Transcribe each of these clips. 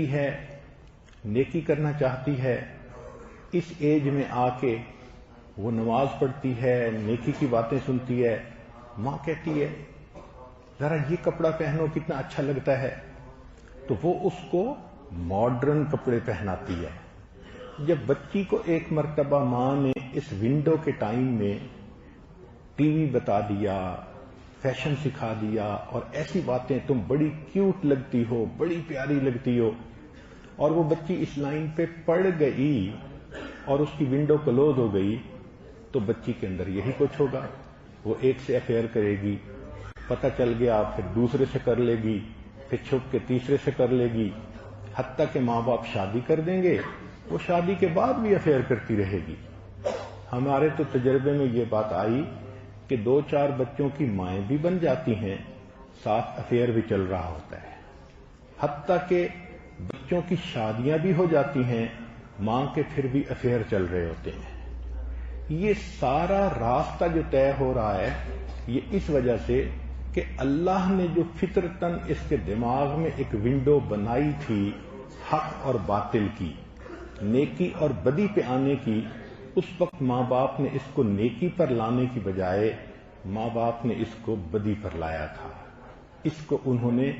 ہے، نیکی کرنا چاہتی ہے، اس ایج میں آ کے وہ نماز پڑھتی ہے، نیکی کی باتیں سنتی ہے، ماں کہتی ہے ذرا یہ کپڑا پہنو کتنا اچھا لگتا ہے، تو وہ اس کو ماڈرن کپڑے پہناتی ہے۔ جب بچی کو ایک مرتبہ ماں نے اس ونڈو کے ٹائم میں ٹی وی بتا دیا، فیشن سکھا دیا اور ایسی باتیں تم بڑی کیوٹ لگتی ہو، بڑی پیاری لگتی ہو، اور وہ بچی اس لائن پہ پڑ گئی اور اس کی ونڈو کلوز ہو گئی، تو بچی کے اندر یہی کچھ ہوگا، وہ ایک سے افیئر کرے گی، پتہ چل گیا پھر دوسرے سے کر لے گی، پھر چھپ کے تیسرے سے کر لے گی، حتیٰ کہ ماں باپ شادی کر دیں گے، وہ شادی کے بعد بھی افیئر کرتی رہے گی۔ ہمارے تو تجربے میں یہ بات آئی کہ 2-4 بچوں کی مائیں بھی بن جاتی ہیں، ساتھ افیئر بھی چل رہا ہوتا ہے، حتیٰ کہ بچوں کی شادیاں بھی ہو جاتی ہیں، ماں کے پھر بھی افیئر چل رہے ہوتے ہیں۔ یہ سارا راستہ جو طے ہو رہا ہے یہ اس وجہ سے کہ اللہ نے جو فطرتاً اس کے دماغ میں ایک ونڈو بنائی تھی حق اور باطل کی، نیکی اور بدی پہ آنے کی، اس وقت ماں باپ نے اس کو نیکی پر لانے کی بجائے ماں باپ نے اس کو بدی پر لایا تھا۔ اس کو انہوں نے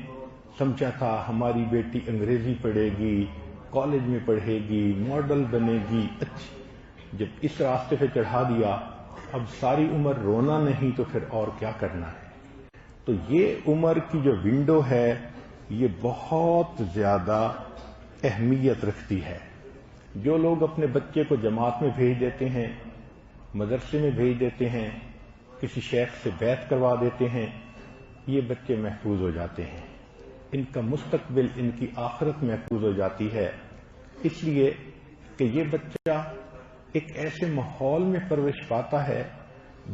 سمجھا تھا ہماری بیٹی انگریزی پڑھے گی، کالج میں پڑھے گی، ماڈل بنے گی، اچھی، جب اس راستے پہ چڑھا دیا اب ساری عمر رونا نہیں تو پھر اور کیا کرنا ہے۔ تو یہ عمر کی جو ونڈو ہے یہ بہت زیادہ اہمیت رکھتی ہے۔ جو لوگ اپنے بچے کو جماعت میں بھیج دیتے ہیں، مدرسے میں بھیج دیتے ہیں، کسی شیخ سے بیعت کروا دیتے ہیں، یہ بچے محفوظ ہو جاتے ہیں، ان کا مستقبل، ان کی آخرت محفوظ ہو جاتی ہے، اس لیے کہ یہ بچہ ایک ایسے ماحول میں پرورش پاتا ہے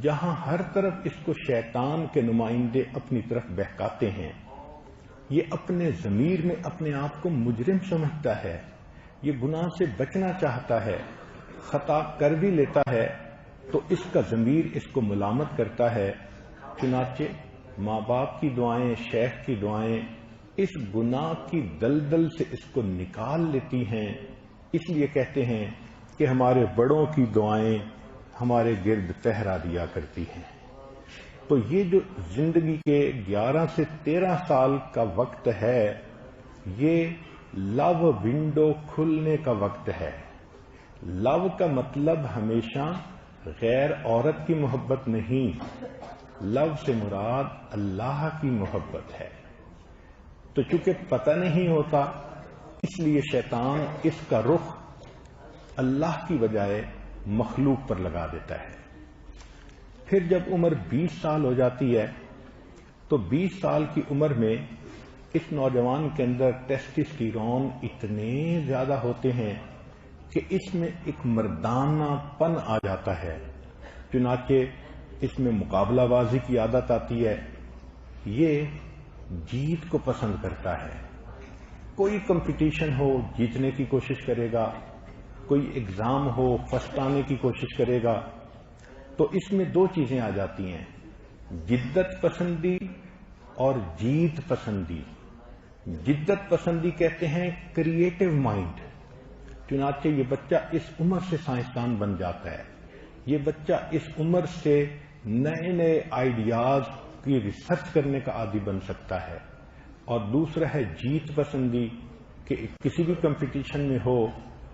جہاں ہر طرف اس کو شیطان کے نمائندے اپنی طرف بہکاتے ہیں۔ یہ اپنے ضمیر میں اپنے آپ کو مجرم سمجھتا ہے، یہ گناہ سے بچنا چاہتا ہے، خطا کر بھی لیتا ہے تو اس کا ضمیر اس کو ملامت کرتا ہے، چنانچہ ماں باپ کی دعائیں، شیخ کی دعائیں اس گناہ کی دلدل سے اس کو نکال لیتی ہیں۔ اس لیے کہتے ہیں کہ ہمارے بڑوں کی دعائیں ہمارے گرد پہرا دیا کرتی ہیں۔ تو یہ جو زندگی کے 11 سے 13 سال کا وقت ہے یہ لو ونڈو کھلنے کا وقت ہے۔ لو کا مطلب ہمیشہ غیر عورت کی محبت نہیں، لو سے مراد اللہ کی محبت ہے۔ تو چونکہ پتہ نہیں ہوتا اس لیے شیطان اس کا رخ اللہ کی بجائے مخلوق پر لگا دیتا ہے۔ پھر جب عمر 20 سال ہو جاتی ہے تو 20 سال کی عمر میں اس نوجوان کے اندر ٹیسٹسٹیرون اتنے زیادہ ہوتے ہیں کہ اس میں ایک مردانہ پن آ جاتا ہے، چنانچہ اس میں مقابلہ بازی کی عادت آتی ہے، یہ جیت کو پسند کرتا ہے، کوئی کمپٹیشن ہو جیتنے کی کوشش کرے گا، کوئی ایگزام ہو فرسٹ آنے کی کوشش کرے گا۔ تو اس میں 2 چیزیں آ جاتی ہیں، جدت پسندی اور جیت پسندی۔ جدت پسندی کہتے ہیں کریٹو مائنڈ، چنانچہ یہ بچہ اس عمر سے سائنسدان بن جاتا ہے، یہ بچہ اس عمر سے نئے نئے آئیڈیاز کی ریسرچ کرنے کا عادی بن سکتا ہے۔ اور دوسرا ہے جیت پسندی کہ کسی بھی کمپٹیشن میں ہو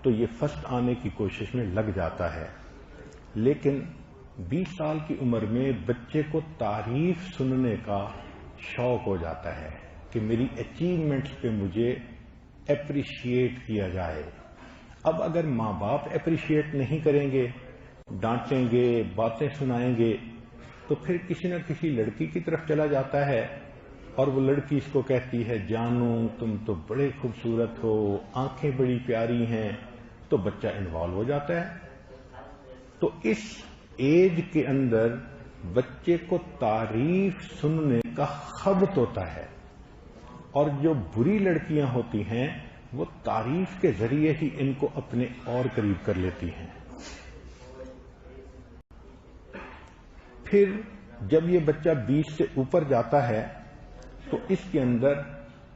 تو یہ فرسٹ آنے کی کوشش میں لگ جاتا ہے۔ لیکن 20 سال کی عمر میں بچے کو تعریف سننے کا شوق ہو جاتا ہے کہ میری اچیومنٹس پہ مجھے اپریشیٹ کیا جائے۔ اب اگر ماں باپ اپریشیٹ نہیں کریں گے، ڈانٹیں گے، باتیں سنائیں گے، تو پھر کسی نہ کسی لڑکی کی طرف چلا جاتا ہے اور وہ لڑکی اس کو کہتی ہے جانو تم تو بڑے خوبصورت ہو، آنکھیں بڑی پیاری ہیں، تو بچہ انوالو ہو جاتا ہے۔ تو اس ایج کے اندر بچے کو تعریف سننے کا خبط ہوتا ہے، اور جو بری لڑکیاں ہوتی ہیں وہ تعریف کے ذریعے ہی ان کو اپنے اور قریب کر لیتی ہیں۔ پھر جب یہ بچہ 20 سے اوپر جاتا ہے تو اس کے اندر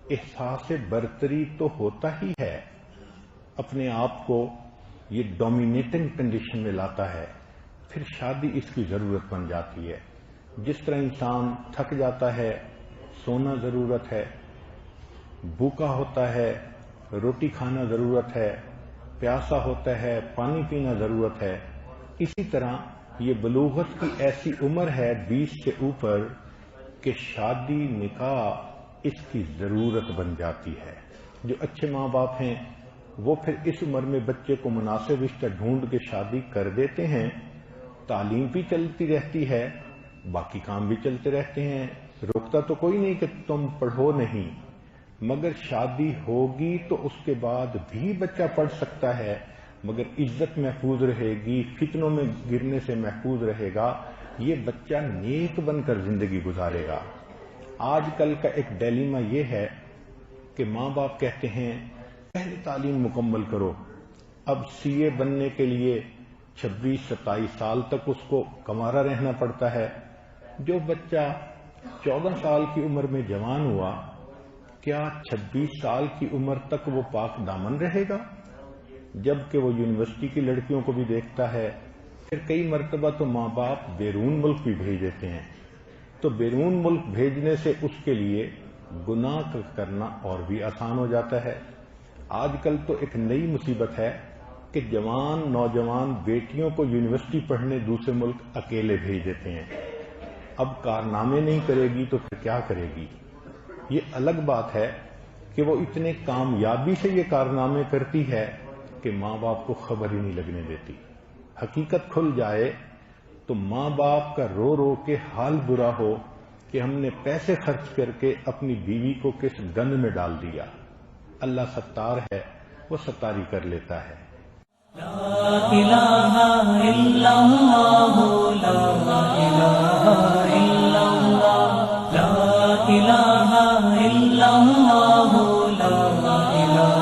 احساس برتری تو ہوتا ہی ہے، اپنے آپ کو یہ ڈومینیٹنگ کنڈیشن میں لاتا ہے، پھر شادی اس کی ضرورت بن جاتی ہے۔ جس طرح انسان تھک جاتا ہے، سونا ضرورت ہے، بھوکا ہوتا ہے، روٹی کھانا ضرورت ہے، پیاسا ہوتا ہے، پانی پینا ضرورت ہے، اسی طرح یہ بلوغت کی ایسی عمر ہے 20 سے اوپر کہ شادی نکاح اس کی ضرورت بن جاتی ہے۔ جو اچھے ماں باپ ہیں وہ پھر اس عمر میں بچے کو مناسب رشتہ ڈھونڈ کے شادی کر دیتے ہیں، تعلیم بھی چلتی رہتی ہے، باقی کام بھی چلتے رہتے ہیں، روکتا تو کوئی نہیں کہ تم پڑھو نہیں، مگر شادی ہوگی تو اس کے بعد بھی بچہ پڑھ سکتا ہے، مگر عزت محفوظ رہے گی، فتنوں میں گرنے سے محفوظ رہے گا، یہ بچہ نیک بن کر زندگی گزارے گا۔ آج کل کا ایک ڈیلیما یہ ہے کہ ماں باپ کہتے ہیں پہلے تعلیم مکمل کرو، اب سی اے بننے کے لیے 26-27 سال تک اس کو کنوارا رہنا پڑتا ہے۔ جو بچہ 14 سال کی عمر میں جوان ہوا، کیا 26 سال کی عمر تک وہ پاک دامن رہے گا؟ جبکہ وہ یونیورسٹی کی لڑکیوں کو بھی دیکھتا ہے، پھر کئی مرتبہ تو ماں باپ بیرون ملک بھی بھیج دیتے ہیں، تو بیرون ملک بھیجنے سے اس کے لیے گناہ کرنا اور بھی آسان ہو جاتا ہے۔ آج کل تو ایک نئی مصیبت ہے کہ جوان نوجوان بیٹیوں کو یونیورسٹی پڑھنے دوسرے ملک اکیلے بھیج دیتے ہیں۔ اب کارنامے نہیں کرے گی تو پھر کیا کرے گی؟ یہ الگ بات ہے کہ وہ اتنے کامیابی سے یہ کارنامے کرتی ہے کہ ماں باپ کو خبر ہی نہیں لگنے دیتی۔ حقیقت کھل جائے تو ماں باپ کا رو رو کے حال برا ہو کہ ہم نے پیسے خرچ کر کے اپنی بیوی کو کس گند میں ڈال دیا۔ اللہ ستار ہے، وہ ستاری کر لیتا ہے۔ لا الہ الا اللہ، لا الہ الا اللہ، لا الہ الا اللہ، لا الہ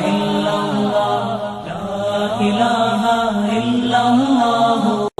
الا اللہ، لا الہ الا اللہ۔